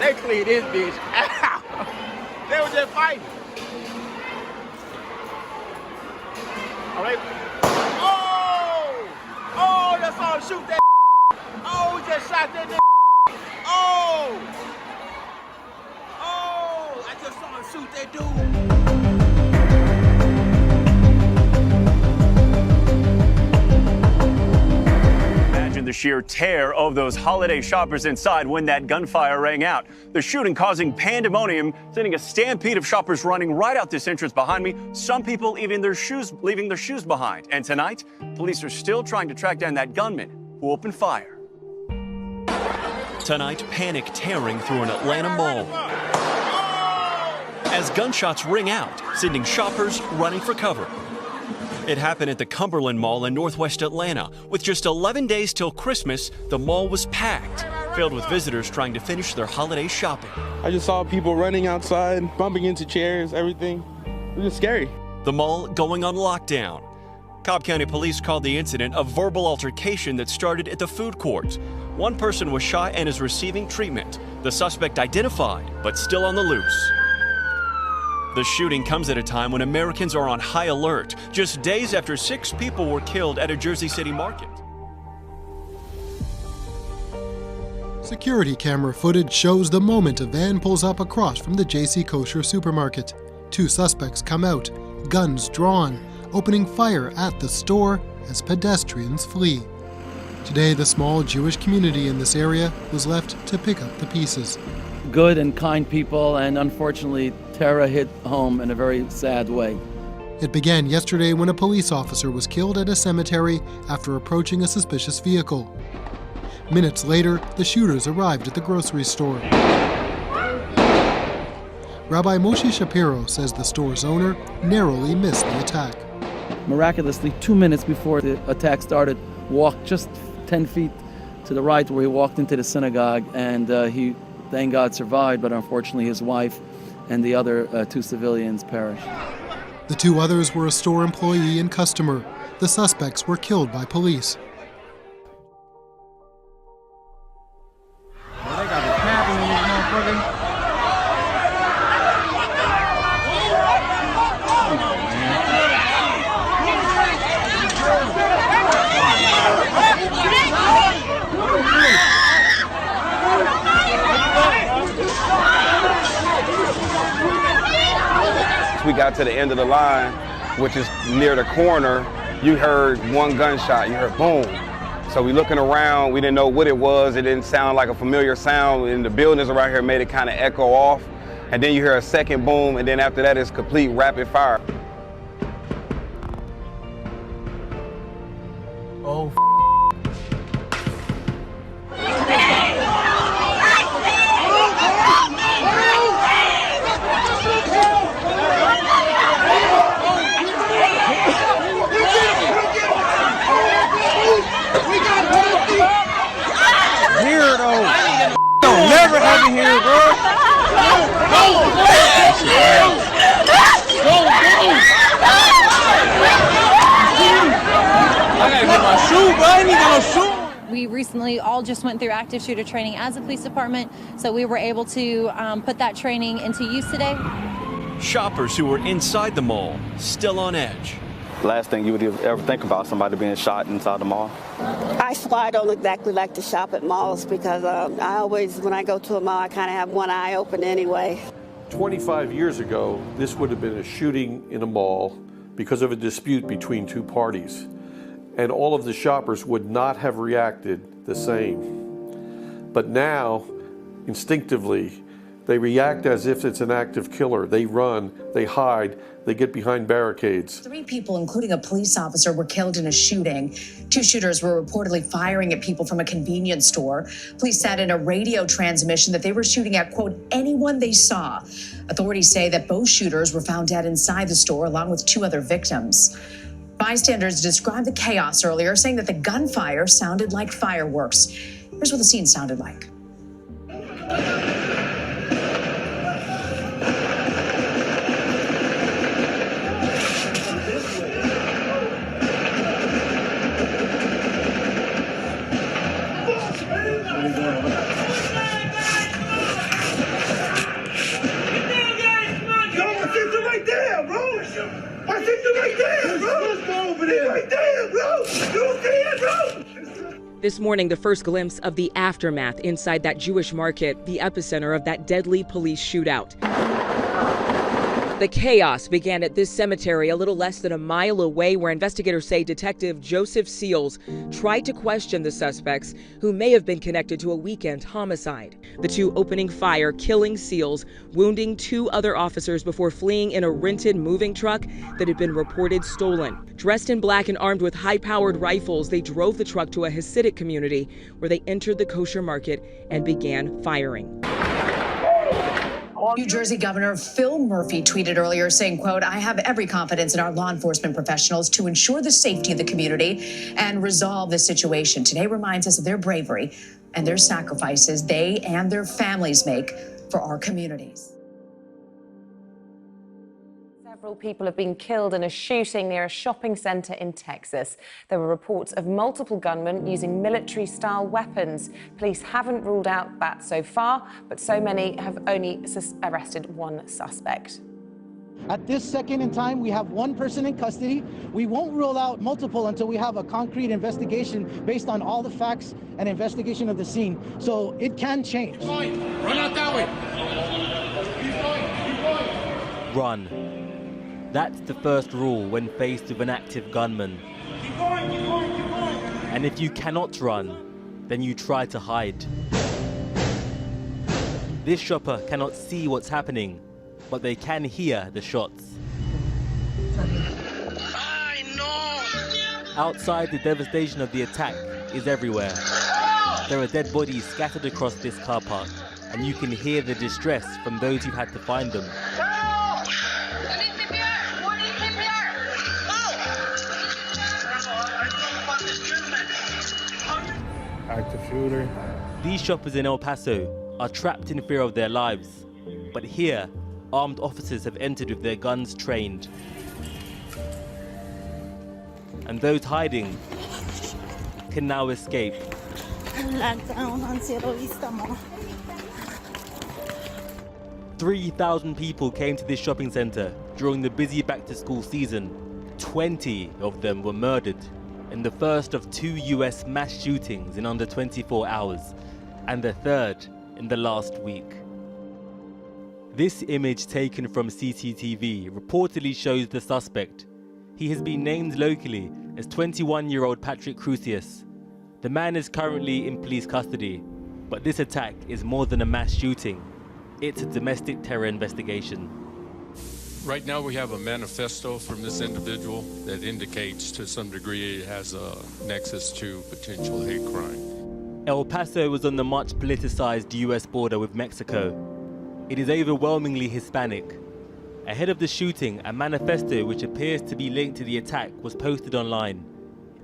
They cleared this bitch out. They was just fighting. All right. Oh, that's all. Shoot that. Oh, we just shot that. Oh, I just saw him shoot that dude. The sheer terror of those holiday shoppers inside when that gunfire rang out. The shooting causing pandemonium, sending a stampede of shoppers running right out this entrance behind me. Some people even leaving their shoes behind. And tonight, police are still trying to track down that gunman who opened fire. Tonight, panic tearing through an Atlanta mall as gunshots ring out, sending shoppers running for cover. It happened at the Cumberland Mall in northwest Atlanta. With just 11 days till Christmas, the mall was packed, filled with visitors trying to finish their holiday shopping. I just saw people running outside, bumping into chairs, everything. It was just scary. The mall going on lockdown. Cobb County Police called the incident a verbal altercation that started at the food court. One person was shot and is receiving treatment. The suspect identified, but still on the loose. The shooting comes at a time when Americans are on high alert, just days after 6 people were killed at a Jersey City market. Security camera footage shows the moment a van pulls up across from the JC Kosher supermarket. 2 suspects come out, guns drawn, opening fire at the store as pedestrians flee. Today, the small Jewish community in this area was left to pick up the pieces. Good and kind people, and unfortunately, terror hit home in a very sad way. It began yesterday when a police officer was killed at a cemetery after approaching a suspicious vehicle. Minutes later, the shooters arrived at the grocery store. Rabbi Moshe Shapiro says the store's owner narrowly missed the attack. Miraculously, 2 minutes before the attack started, walked just 10 feet to the right where he walked into the synagogue, and he, thank God, survived, but unfortunately his wife and the other 2 civilians perished. The 2 others were a store employee and customer. The suspects were killed by police. Well, they got the snapping in this motherfucker. We got to the end of the line, which is near the corner. You heard one gunshot, you heard boom. So we looking around, we didn't know what it was. It didn't sound like a familiar sound, and the buildings around here made it kind of echo off. And then you hear a second boom, and then after that it's complete rapid fire. Oh, never happen here, bro. I gotta get my shoe, bro. I ain't got no shoe. We recently all just went through active shooter training as a police department, so we were able to put that training into use today. Shoppers who were inside the mall still on edge. Last thing you would ever think about, somebody being shot inside the mall? I swear I don't exactly like to shop at malls because I always, when I go to a mall, I kind of have one eye open anyway. 25 years ago, this would have been a shooting in a mall because of a dispute between 2 parties. And all of the shoppers would not have reacted the same. But now, instinctively, they react as if it's an active killer. They run, they hide, they get behind barricades. 3 people, including a police officer, were killed in a shooting. 2 shooters were reportedly firing at people from a convenience store. Police said in a radio transmission that they were shooting at, quote, anyone they saw. Authorities say that both shooters were found dead inside the store, along with 2 other victims. Bystanders described the chaos earlier, saying that the gunfire sounded like fireworks. Here's what the scene sounded like. This morning, the first glimpse of the aftermath inside that Jewish market, the epicenter of that deadly police shootout. The chaos began at this cemetery a little less than a mile away, where investigators say Detective Joseph Seals tried to question the suspects who may have been connected to a weekend homicide. The two opening fire, killing Seals, wounding 2 other officers before fleeing in a rented moving truck that had been reported stolen. Dressed in black and armed with high-powered rifles, they drove the truck to a Hasidic community where they entered the kosher market and began firing. New Jersey Governor Phil Murphy tweeted earlier saying, quote, "I have every confidence in our law enforcement professionals to ensure the safety of the community and resolve this situation. Today reminds us of their bravery and their sacrifices they and their families make for our communities." Several people have been killed in a shooting near a shopping center in Texas. There were reports of multiple gunmen using military-style weapons. Police haven't ruled out that so far, but so many have only arrested 1 suspect. At this second in time, we have 1 person in custody. We won't rule out multiple until we have a concrete investigation based on all the facts and investigation of the scene. So it can change. Run out that way. Keep going. Run. That's the first rule when faced with an active gunman. Keep going, keep going, keep going. And if you cannot run, then you try to hide. This shopper cannot see what's happening, but they can hear the shots. Outside, the devastation of the attack is everywhere. There are dead bodies scattered across this car park, and you can hear the distress from those who had to find them. Active shooter. These shoppers in El Paso are trapped in fear of their lives. But here, armed officers have entered with their guns trained. And those hiding can now escape. 3,000 people came to this shopping center during the busy back-to-school season. 20 of them were murdered in the first of 2 US mass shootings in under 24 hours, and the third in the last week. This image taken from CCTV reportedly shows the suspect. He has been named locally as 21-year-old Patrick Crusius. The man is currently in police custody, but this attack is more than a mass shooting. It's a domestic terror investigation. Right now we have a manifesto from this individual that indicates to some degree it has a nexus to potential hate crime. El Paso was on the much politicized US border with Mexico. It is overwhelmingly Hispanic. Ahead of the shooting, a manifesto which appears to be linked to the attack was posted online.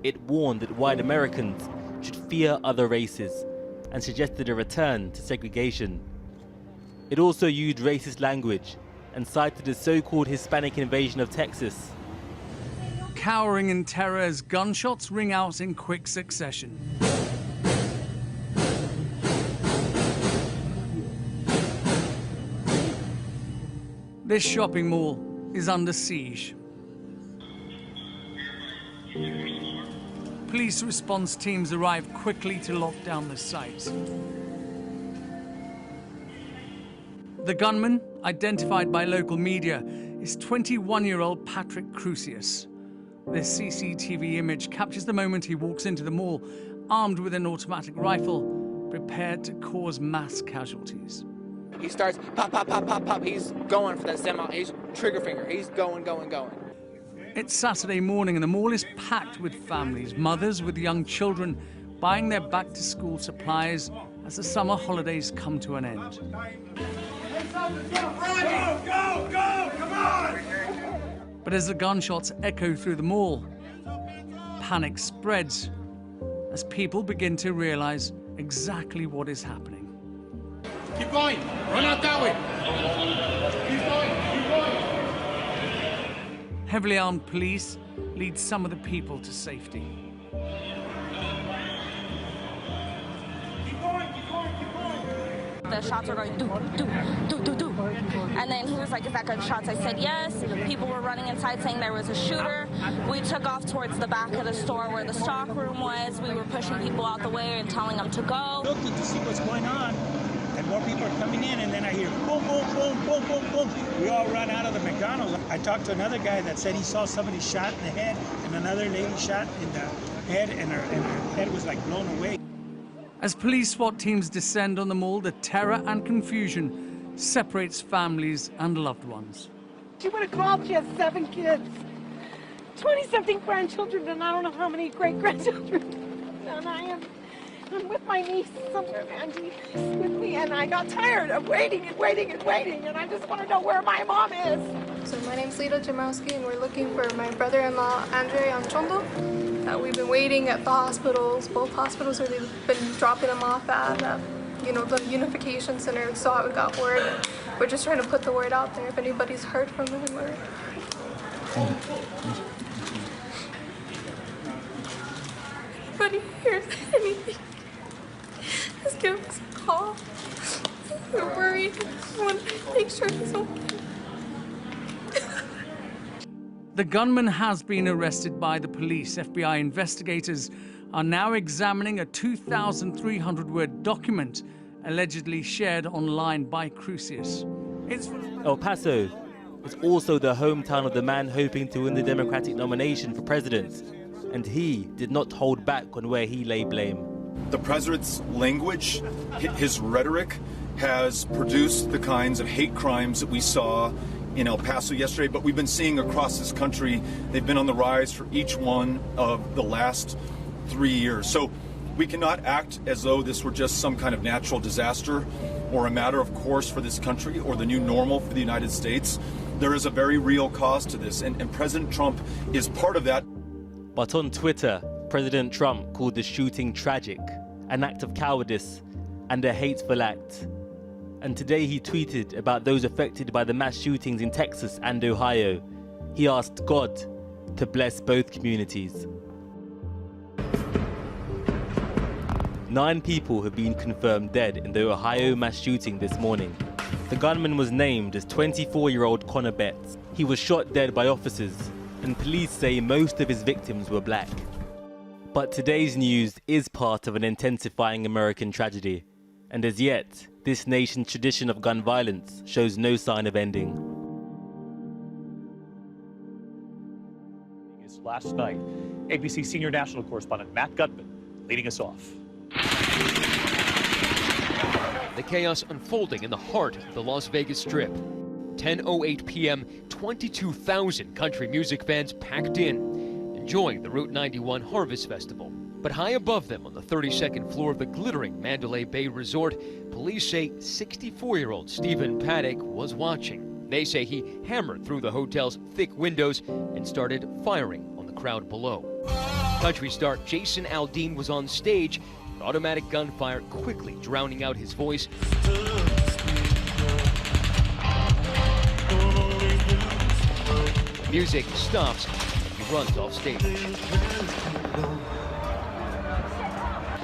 It warned that white Americans should fear other races and suggested a return to segregation. It also used racist language and cited the so-called Hispanic invasion of Texas. Cowering in terror as gunshots ring out in quick succession. This shopping mall is under siege. Police response teams arrive quickly to lock down the site. The gunman, identified by local media, is 21-year-old Patrick Crusius. This CCTV image captures the moment he walks into the mall, armed with an automatic rifle, prepared to cause mass casualties. He starts pop, pop, pop, pop, pop. He's going for that semi. He's trigger finger. He's going. It's Saturday morning and the mall is packed with families, mothers with young children, buying their back-to-school supplies as the summer holidays come to an end. Go, come on! But as the gunshots echo through the mall, panic spreads as people begin to realize exactly what is happening. Keep going. Run out that way. Keep going. Heavily armed police lead some of the people to safety. The the shots were going do, do, do, do, do. And then he was like, is that gunshots? I said yes. People were running inside saying there was a shooter. We took off towards the back of the store where the stock room was. We were pushing people out the way and telling them to go. Looking to see what's going on, and more people are coming in, and then I hear boom, boom, boom, boom, boom, boom. We all run out of the McDonald's. I talked to another guy that said he saw somebody shot in the head and another lady shot in the head, and her head was like blown away. As police SWAT teams descend on the mall, the terror and confusion separates families and loved ones. She would have called. She has 7 kids, 20-something grandchildren, and I don't know how many great-grandchildren. And I'm with my niece somewhere, Angie, with me, and I got tired of waiting and waiting and waiting, and I just want to know where my mom is. So my name's Lita Jamalski, and we're looking for my brother-in-law, Andre Anchondo. We've been waiting at the hospitals, both hospitals where they've been dropping them off at, you know, the unification center. So we got word. We're just trying to put the word out there if anybody's heard from them. Or... Anybody hears anything, just give us a call. We're worried. We want to make sure he's okay. The gunman has been arrested by the police. FBI investigators are now examining a 2,300-word document allegedly shared online by Crusius. El Paso is also the hometown of the man hoping to win the Democratic nomination for president, and he did not hold back on where he lay blame. The president's language, his rhetoric, has produced the kinds of hate crimes that we saw in El Paso yesterday, but we've been seeing across this country. They've been on the rise for each one of the last 3 years. So we cannot act as though this were just some kind of natural disaster or a matter of course for this country or the new normal for the United States. There is a very real cause to this, and President Trump is part of that. But on Twitter, President Trump called the shooting tragic, an act of cowardice, and a hateful act. And today he tweeted about those affected by the mass shootings in Texas and Ohio. He asked God to bless both communities. 9 people have been confirmed dead in the Ohio mass shooting this morning. The gunman was named as 24-year-old Connor Betts. He was shot dead by officers, and police say most of his victims were black. But today's news is part of an intensifying American tragedy, and as yet, this nation's tradition of gun violence shows no sign of ending. Last night, ABC senior national correspondent Matt Gutman leading us off. The chaos unfolding in the heart of the Las Vegas Strip. 10:08 p.m., 22,000 country music fans packed in, enjoying the Route 91 Harvest Festival. But high above them on the 32nd floor of the glittering Mandalay Bay Resort, police say 64-year-old Stephen Paddock was watching. They say he hammered through the hotel's thick windows and started firing on the crowd below. Country star Jason Aldean was on stage, automatic gunfire quickly drowning out his voice. The music stops and he runs off stage.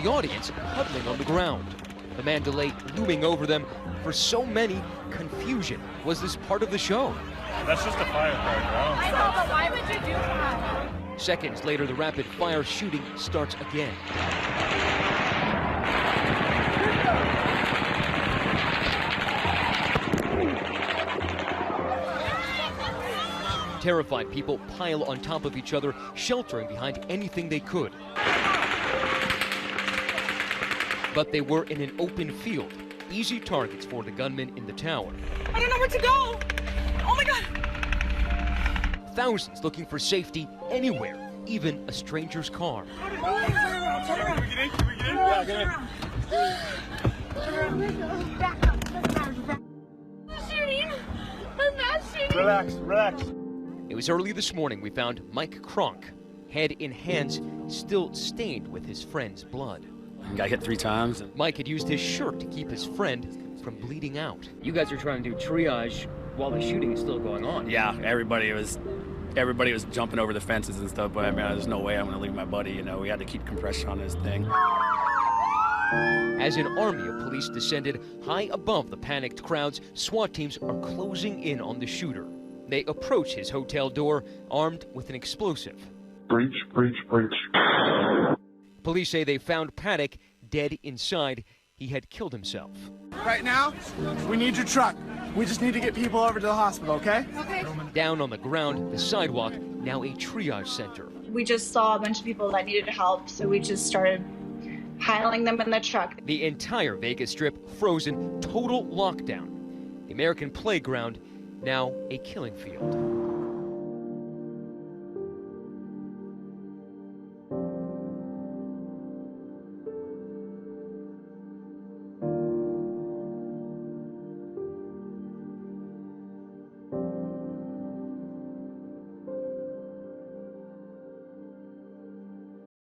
The audience huddling on the ground. The Mandalay looming over them. For so many, confusion. Was this part of the show? That's just a firecracker. I know, but why would you do that? Seconds later, the rapid fire shooting starts again. Terrified people pile on top of each other, sheltering behind anything they could. But they were in an open field, easy targets for the gunmen in the tower. I don't know where to go. Oh my God. Thousands looking for safety anywhere, even a stranger's car. Turn around. Can we get in? Can we get in? Yeah, get in. Back up. Shooting. I'm not shooting. Relax, relax. It was early this morning we found Mike Kronk, head in hands, still stained with his friend's blood. Got hit 3 times. Mike had used his shirt to keep his friend from bleeding out. You guys are trying to do triage while the shooting is still going on. Yeah, everybody was jumping over the fences and stuff, but I mean, there's no way I'm gonna leave my buddy, you know. We had to keep compression on this thing. As an army of police descended high above the panicked crowds, SWAT teams are closing in on the shooter. They approach his hotel door, armed with an explosive. Breach, breach, breach. Police say they found Paddock dead inside. He had killed himself. Right now, we need your truck. We just need to get people over to the hospital, okay? Okay. Down on the ground, the sidewalk, now a triage center. We just saw a bunch of people that needed help, so we just started piling them in the truck. The entire Vegas Strip frozen, total lockdown. The American playground, now a killing field.